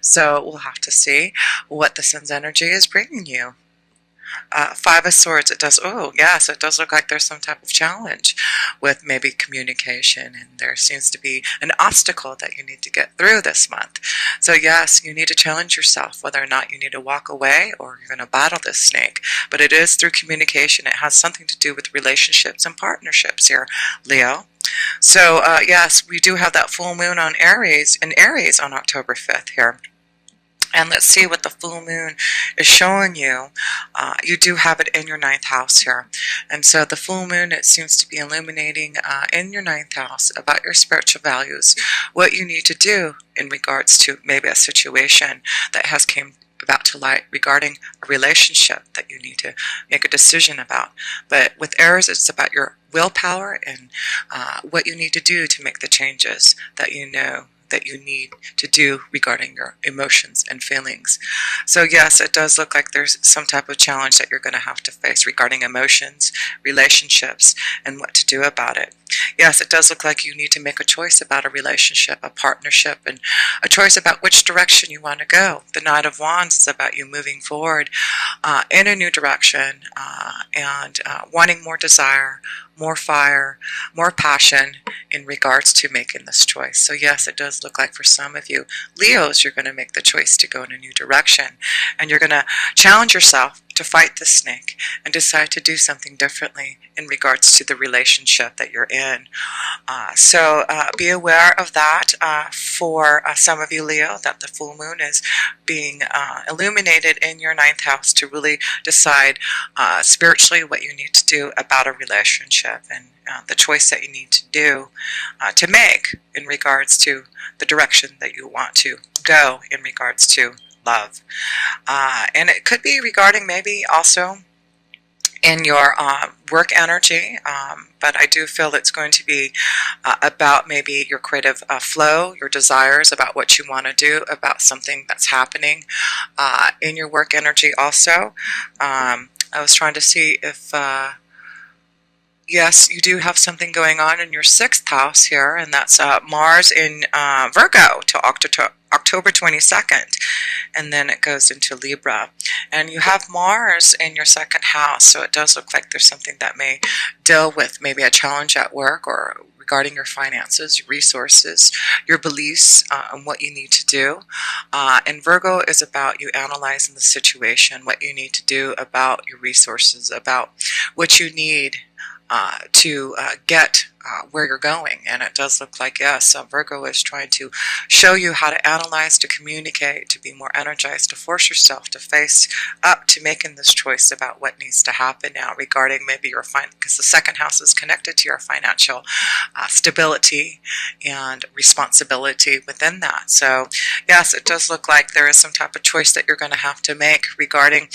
So we'll have to see what the Sun's energy is bringing you. Five of Swords, it does, oh yes, it does look like there's some type of challenge with maybe communication, and there seems to be an obstacle that you need to get through this month. So yes, you need to challenge yourself whether or not you need to walk away or you're going to battle this snake. But it is through communication. It has something to do with relationships and partnerships here, Leo. So yes, we do have that full moon on Aries, in Aries on October 5th here. And let's see what the full moon is showing you. You do have it in your ninth house here. And so the full moon, it seems to be illuminating in your ninth house about your spiritual values, what you need to do in regards to maybe a situation that has came about to light regarding a relationship that you need to make a decision about. But with Aries, it's about your willpower and what you need to do to make the changes that you know that you need to do regarding your emotions and feelings. So yes, it does look like there's some type of challenge that you're going to have to face regarding emotions, relationships, and what to do about it. Yes, it does look like you need to make a choice about a relationship, a partnership, and a choice about which direction you want to go. The Knight of Wands is about you moving forward in a new direction and wanting more desire, more fire, more passion in regards to making this choice. So yes, it does look like for some of you Leos, you're going to make the choice to go in a new direction, and you're going to challenge yourself to fight the snake and decide to do something differently in regards to the relationship that you're in. So be aware of that for some of you, Leo, that the full moon is being illuminated in your ninth house to really decide spiritually what you need to do about a relationship and the choice that you need to do to make in regards to the direction that you want to go in regards to love. And it could be regarding maybe also in your work energy, but I do feel it's going to be about maybe your creative flow, your desires, about what you want to do, about something that's happening in your work energy also. I was trying to see if yes, you do have something going on in your sixth house here, and that's Mars in Virgo till October 22nd, and then it goes into Libra. And you have Mars in your second house, so it does look like there's something that may deal with maybe a challenge at work or regarding your finances, your resources, your beliefs, and what you need to do. And Virgo is about you analyzing the situation, what you need to do about your resources, about what you need to get where you're going. And it does look like, yes, Virgo is trying to show you how to analyze, to communicate, to be more energized, to force yourself to face up to making this choice about what needs to happen now regarding maybe your because the second house is connected to your financial stability and responsibility within that. So yes, it does look like there is some type of choice that you're going to have to make regarding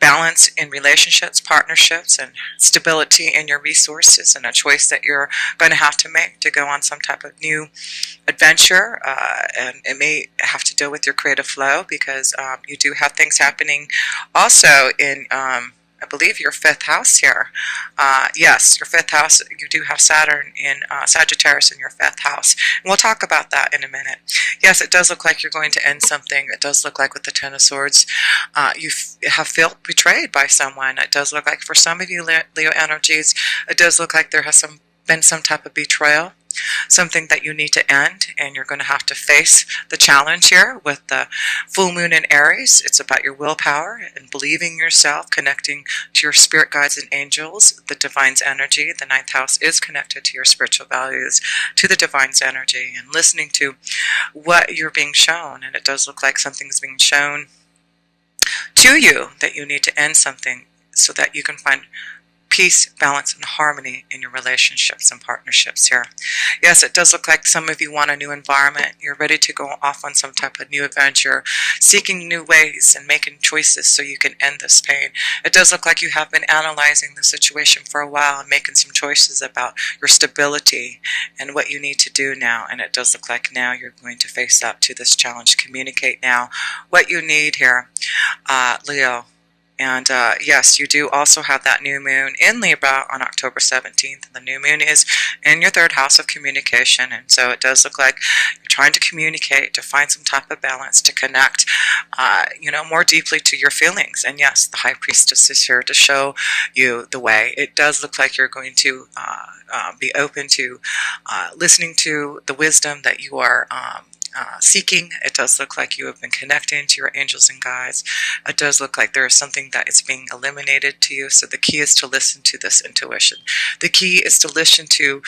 balance in relationships, partnerships, and stability in your resources, and a choice that you're going to have to make to go on some type of new adventure. And it may have to deal with your creative flow because you do have things happening also in I believe your fifth house here. Yes, your fifth house, you do have Saturn in Sagittarius in your fifth house. And we'll talk about that in a minute. Yes, it does look like you're going to end something. It does look like with the Ten of Swords, you have felt betrayed by someone. It does look like for some of you Leo energies, it does look like there has been some type of betrayal, something that you need to end, and you're going to have to face the challenge here with the full moon in Aries. It's about your willpower and believing yourself, connecting to your spirit guides and angels, the divine's energy. The ninth house is connected to your spiritual values, to the divine's energy, and listening to what you're being shown. And it does look like something's being shown to you that you need to end something so that you can find peace, balance, and harmony in your relationships and partnerships here. Yes, it does look like some of you want a new environment. You're ready to go off on some type of new adventure, seeking new ways and making choices so you can end this pain. It does look like you have been analyzing the situation for a while and making some choices about your stability and what you need to do now. And it does look like now you're going to face up to this challenge. Communicate now what you need here, Leo. And yes, you do also have that new moon in Libra on October 17th. The new moon is in your third house of communication. And so it does look like you're trying to communicate, to find some type of balance, to connect, more deeply to your feelings. And yes, the High Priestess is here to show you the way. It does look like you're going to be open to listening to the wisdom that you are seeking. It does look like you have been connecting to your angels and guides. It does look like there is something that is being eliminated to you. So the key is to listen to this intuition. The key is to listen to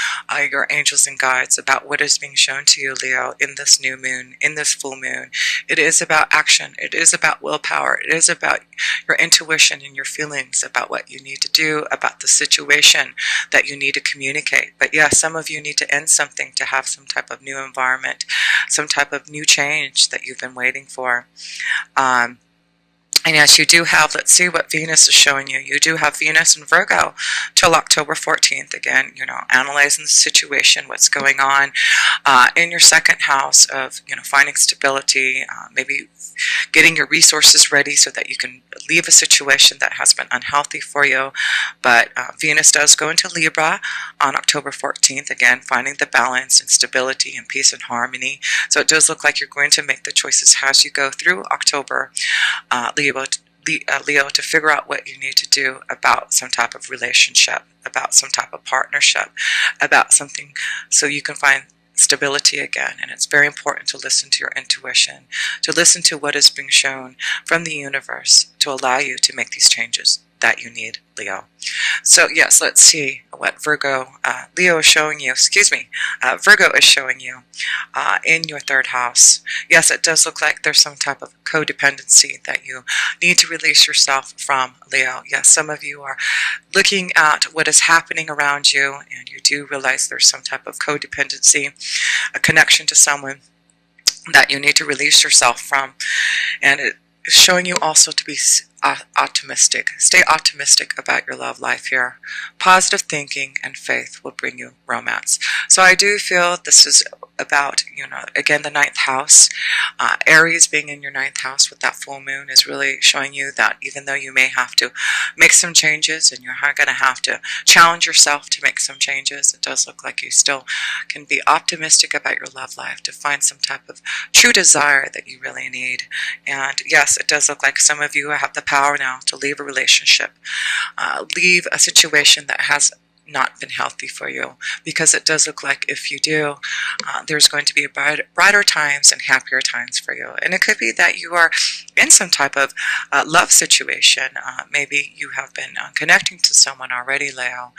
your angels and guides about what is being shown to you, Leo, in this new moon, in this full moon. It is about action. It is about willpower. It is about your intuition and your feelings about what you need to do, about the situation that you need to communicate. But yeah, some of you need to end something to have some type of new environment, some type of new change that you've been waiting for. And yes, you do have, let's see what Venus is showing you. You do have Venus in Virgo till October 14th. Again, analyzing the situation, what's going on in your second house of, finding stability, maybe getting your resources ready so that you can leave a situation that has been unhealthy for you. But Venus does go into Libra on October 14th. Again, finding the balance and stability and peace and harmony. So it does look like you're going to make the choices as you go through October, Leo, to figure out what you need to do about some type of relationship, about some type of partnership, about something so you can find stability again. And it's very important to listen to your intuition, to listen to what is being shown from the universe to allow you to make these changes that you need, Leo. So yes, let's see what Leo is showing you, Virgo is showing you in your third house. Yes, it does look like there's some type of codependency that you need to release yourself from, Leo. Yes, some of you are looking at what is happening around you and you do realize there's some type of codependency, a connection to someone that you need to release yourself from. And it is showing you also to be optimistic. Stay optimistic about your love life here. Positive thinking and faith will bring you romance. So I do feel this is about, again, the ninth house. Aries being in your ninth house with that full moon is really showing you that even though you may have to make some changes and you're going to have to challenge yourself to make some changes, it does look like you still can be optimistic about your love life, to find some type of true desire that you really need. And yes, it does look like some of you have the power now to leave a relationship, leave a situation that has not been healthy for you, because it does look like if you do, there's going to be brighter times and happier times for you. And it could be that you are in some type of love situation. Maybe you have been connecting to someone already, Leo,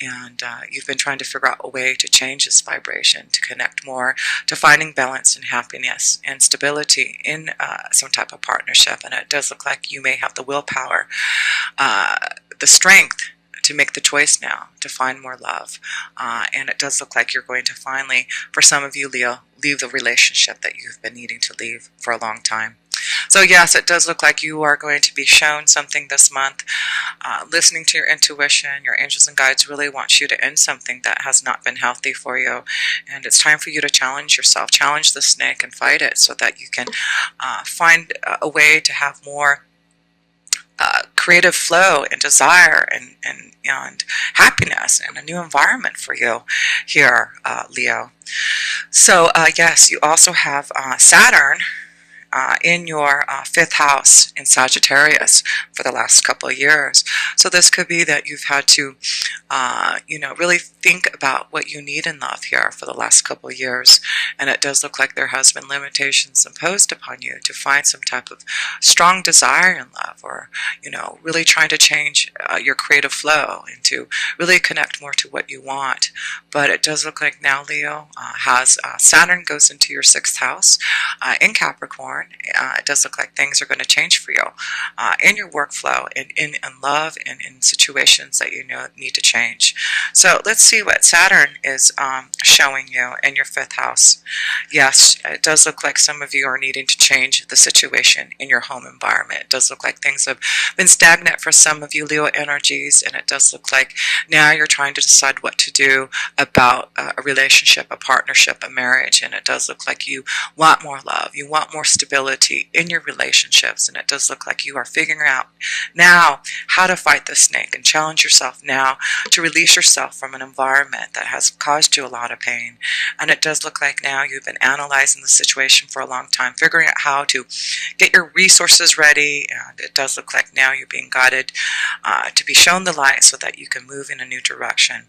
and you've been trying to figure out a way to change this vibration, to connect more, to finding balance and happiness and stability in some type of partnership. And it does look like you may have the willpower, the strength to make the choice now to find more love. And it does look like you're going to finally, for some of you, Leo, leave the relationship that you've been needing to leave for a long time. So yes, it does look like you are going to be shown something this month. Listening to your intuition, your angels and guides really want you to end something that has not been healthy for you. And it's time for you to challenge yourself, challenge the snake and fight it so that you can find a way to have more creative flow and desire and happiness and a new environment for you here, Leo. So yes, you also have Saturn in your fifth house in Sagittarius for the last couple of years. So this could be that you've had to, really think about what you need in love here for the last couple of years. And it does look like there has been limitations imposed upon you to find some type of strong desire in love, or, really trying to change your creative flow and to really connect more to what you want. But it does look like now, Leo, has Saturn goes into your sixth house in Capricorn. It does look like things are going to change for you in your workflow and in love and in situations that you need to change. So let's see what Saturn is showing you in your fifth house. Yes, it does look like some of you are needing to change the situation in your home environment. It does look like things have been stagnant for some of you, Leo energies, and it does look like now you're trying to decide what to do about a relationship, a partnership, a marriage, and it does look like you want more love, you want more stability, stability in your relationships, and it does look like you are figuring out now how to fight the snake and challenge yourself now to release yourself from an environment that has caused you a lot of pain. And it does look like now you've been analyzing the situation for a long time, figuring out how to get your resources ready, and it does look like now you're being guided to be shown the light so that you can move in a new direction.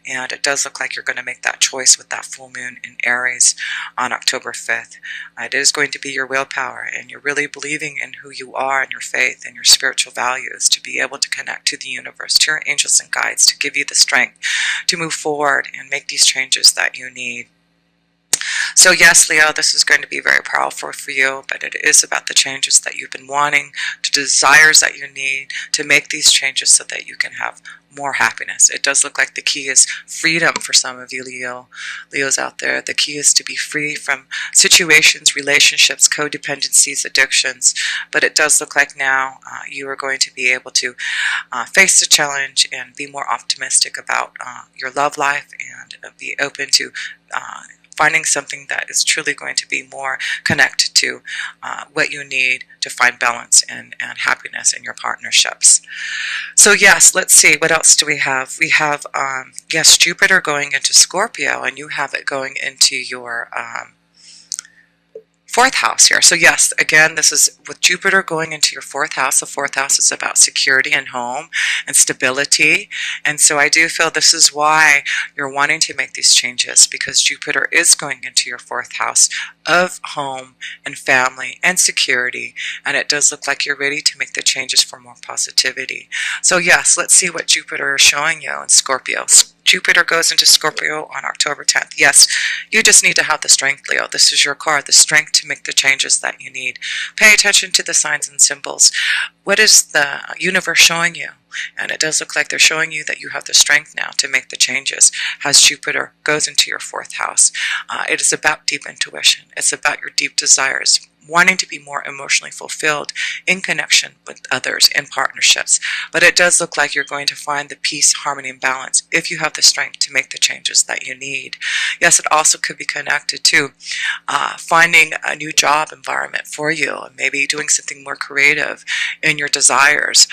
And it does look like you're going to make that choice with that full moon in Aries on October 5th. It is going to be your willpower, and you're really believing in who you are and your faith and your spiritual values to be able to connect to the universe, to your angels and guides, to give you the strength to move forward and make these changes that you need. So yes, Leo, this is going to be very powerful for you, but it is about the changes that you've been wanting, the desires that you need to make these changes so that you can have more happiness. It does look like the key is freedom for some of you Leos out there. The key is to be free from situations, relationships, codependencies, addictions. But it does look like now you are going to be able to face the challenge and be more optimistic about your love life, and be open to finding something that is truly going to be more connected to what you need to find balance and happiness in your partnerships. So yes, let's see, what else do we have? We have, yes, Jupiter going into Scorpio, and you have it going into your fourth house here. So yes, again, this is with Jupiter going into your fourth house. The fourth house is about security and home and stability. And so I do feel this is why you're wanting to make these changes, because Jupiter is going into your fourth house of home and family and security. And it does look like you're ready to make the changes for more positivity. So yes, let's see what Jupiter is showing you in Scorpio. Jupiter goes into Scorpio on October 10th. Yes, you just need to have the strength, Leo. This is your card, the strength to make the changes that you need. Pay attention to the signs and symbols. What is the universe showing you? And it does look like they're showing you that you have the strength now to make the changes as Jupiter goes into your fourth house. It is about deep intuition. It's about your deep desires, wanting to be more emotionally fulfilled in connection with others, in partnerships. But it does look like you're going to find the peace, harmony, and balance if you have the strength to make the changes that you need. Yes, it also could be connected to finding a new job environment for you, and maybe doing something more creative in your desires.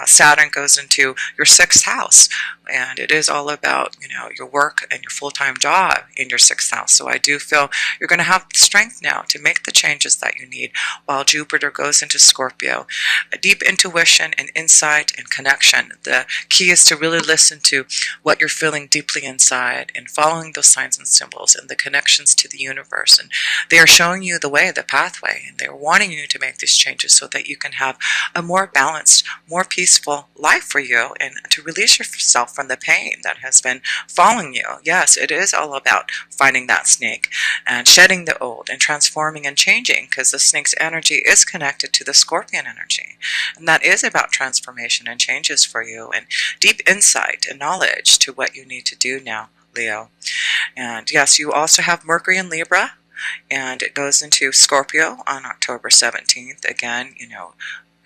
Saturn goes into your sixth house, and it is all about, your work and your full-time job in your sixth house. So I do feel you're going to have the strength now to make the changes that you need while Jupiter goes into Scorpio. A deep intuition and insight and connection. The key is to really listen to what you're feeling deeply inside and following those signs and symbols and the connections to the universe. And they are showing you the way, the pathway, and they're wanting you to make these changes so that you can have a more balanced, more peaceful life for you, and to release yourself from the pain that has been following you. Yes, it is all about finding that snake and shedding the old and transforming and changing, because the snake's energy is connected to the Scorpion energy, and that is about transformation and changes for you, and deep insight and knowledge to what you need to do now, Leo. And yes, you also have Mercury in Libra, and it goes into Scorpio on October 17th. Again,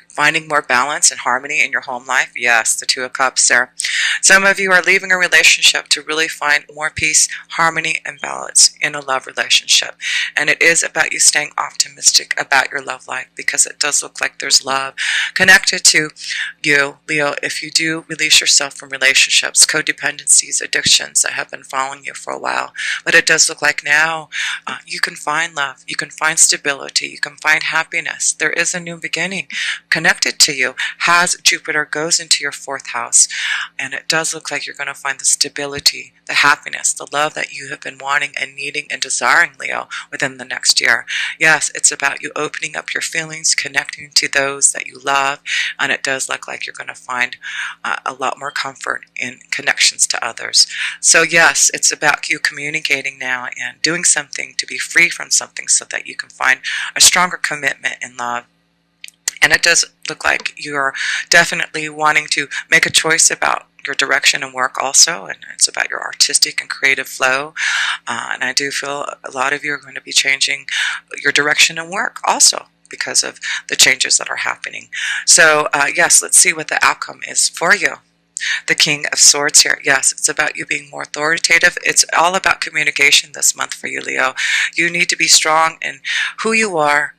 finding more balance and harmony in your home life. Yes, the Two of Cups there. Some of you are leaving a relationship to really find more peace, harmony, and balance in a love relationship. And it is about you staying optimistic about your love life, because it does look like there's love connected to you, Leo, if you do release yourself from relationships, codependencies, addictions that have been following you for a while. But it does look like now you can find love, you can find stability, you can find happiness. There is a new beginning connected to you as Jupiter goes into your fourth house. And it does look like you're going to find the stability, the happiness, the love that you have been wanting and needing and desiring, Leo, within the next year. Yes, it's about you opening up your feelings, connecting to those that you love, and it does look like you're going to find a lot more comfort in connections to others. So yes, it's about you communicating now and doing something to be free from something so that you can find a stronger commitment in love. And it does look like you're definitely wanting to make a choice about your direction and work also, and it's about your artistic and creative flow. And I do feel a lot of you are going to be changing your direction and work also because of the changes that are happening. So yes, let's see what the outcome is for you. the King of Swords here. Yes, it's about you being more authoritative. It's all about communication this month for you, Leo. You need to be strong in who you are,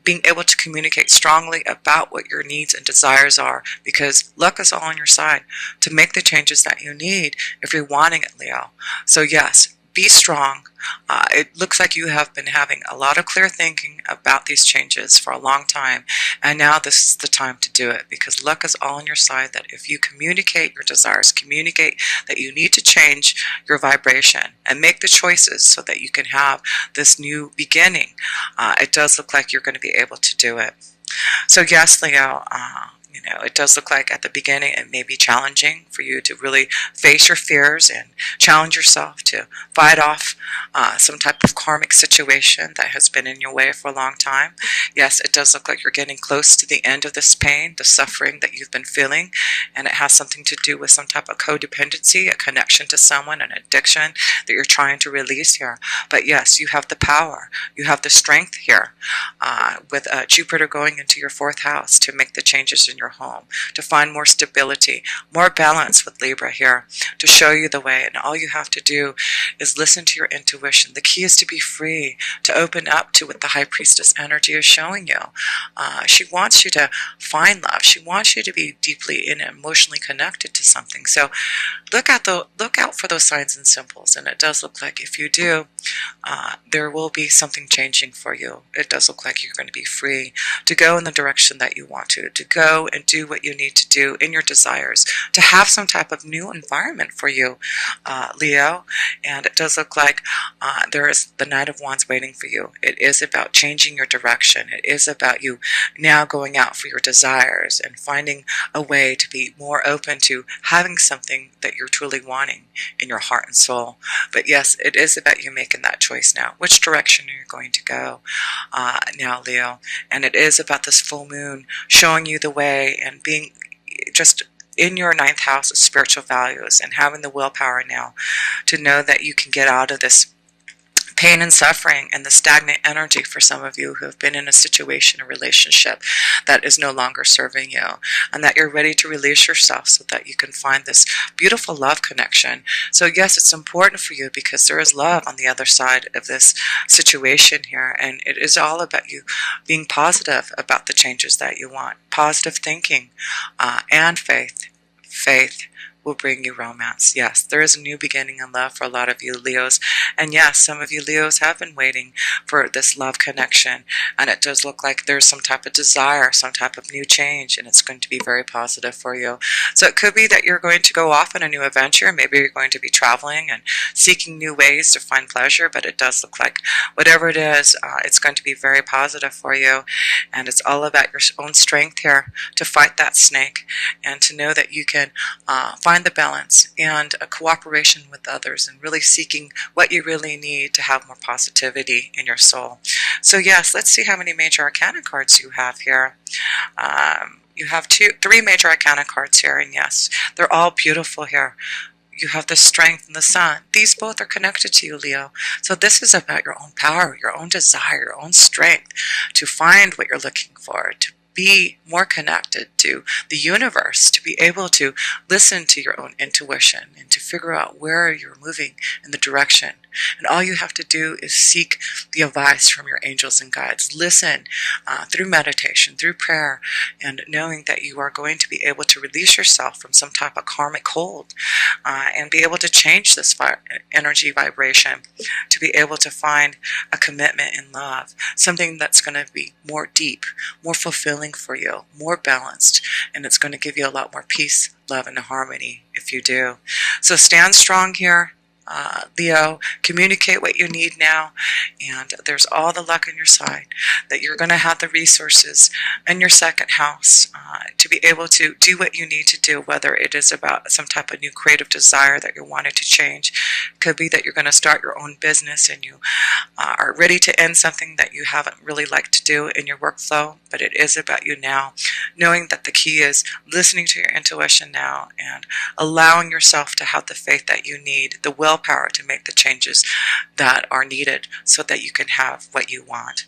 being able to communicate strongly about what your needs and desires are, because luck is all on your side to make the changes that you need if you're wanting it, Leo. So yes, be strong. It looks like you have been having a lot of clear thinking about these changes for a long time, and now this is the time to do it, because luck is all on your side. That if you communicate your desires, communicate that you need to change your vibration and make the choices so that you can have this new beginning, it does look like you're going to be able to do it. So yes, Leo, it does look like at the beginning it may be challenging for you to really face your fears and challenge yourself to fight off some type of karmic situation that has been in your way for a long time. Yes, it does look like you're getting close to the end of this pain, the suffering that you've been feeling, and it has something to do with some type of codependency, a connection to someone, an addiction that you're trying to release here. But yes, you have the power, you have the strength here, with Jupiter going into your 4th house to make the changes in your home, to find more stability, more balance with Libra here, to show you the way. And all you have to do is listen to your intuition. The key is to be free, to open up to what the High Priestess energy is showing you. She wants you to find love. She wants you to be deeply and emotionally connected to something. So look out for those signs and symbols. And it does look like if you do, there will be something changing for you. It does look like you're going to be free to go in the direction that you want to go and do what you need to do in your desires, to have some type of new environment for you, Leo. And it does look like there is the Knight of Wands waiting for you. It is about changing your direction. It is about you now going out for your desires and finding a way to be more open to having something that you're truly wanting in your heart and soul. But yes, it is about you making that choice now. Which direction are you going to go now, Leo? And it is about this full moon showing you the way and being just in your 9th house of spiritual values and having the willpower now to know that you can get out of this pain and suffering and the stagnant energy for some of you who have been in a situation, a relationship that is no longer serving you, and that you're ready to release yourself so that you can find this beautiful love connection. So yes, it's important for you because there is love on the other side of this situation here, and it is all about you being positive about the changes that you want. Positive thinking and faith. Faith will bring you romance. Yes, there is a new beginning in love for a lot of you Leos. And yes, some of you Leos have been waiting for this love connection. And it does look like there's some type of desire, some type of new change, and it's going to be very positive for you. So it could be that you're going to go off on a new adventure. Maybe you're going to be traveling and seeking new ways to find pleasure, but it does look like whatever it is, it's going to be very positive for you. And it's all about your own strength here to fight that snake and to know that you can find the balance and a cooperation with others and really seeking what you really need to have more positivity in your soul. So yes, let's see how many major arcana cards you have here. You have 3 major arcana cards here, and yes, they're all beautiful here. You have the Strength and the Sun. These both are connected to you, Leo. So this is about your own power, your own desire, your own strength to find what you're looking for, to be more connected to the universe, to be able to listen to your own intuition and to figure out where you're moving in the direction. And all you have to do is seek the advice from your angels and guides. Listen through meditation, through prayer, and knowing that you are going to be able to release yourself from some type of karmic hold and be able to change this energy vibration, to be able to find a commitment in love, something that's going to be more deep, more fulfilling for you, more balanced, and it's going to give you a lot more peace, love, and harmony if you do. So stand strong here, Leo. Communicate what you need now, and there's all the luck on your side that you're going to have the resources in your 2nd house to be able to do what you need to do, whether it is about some type of new creative desire that you're wanting to change. It could be that you're going to start your own business and you are ready to end something that you haven't really liked to do in your workflow, but it is about you now, knowing that the key is listening to your intuition now and allowing yourself to have the faith that you need, the willpower to make the changes that are needed so that you can have what you want.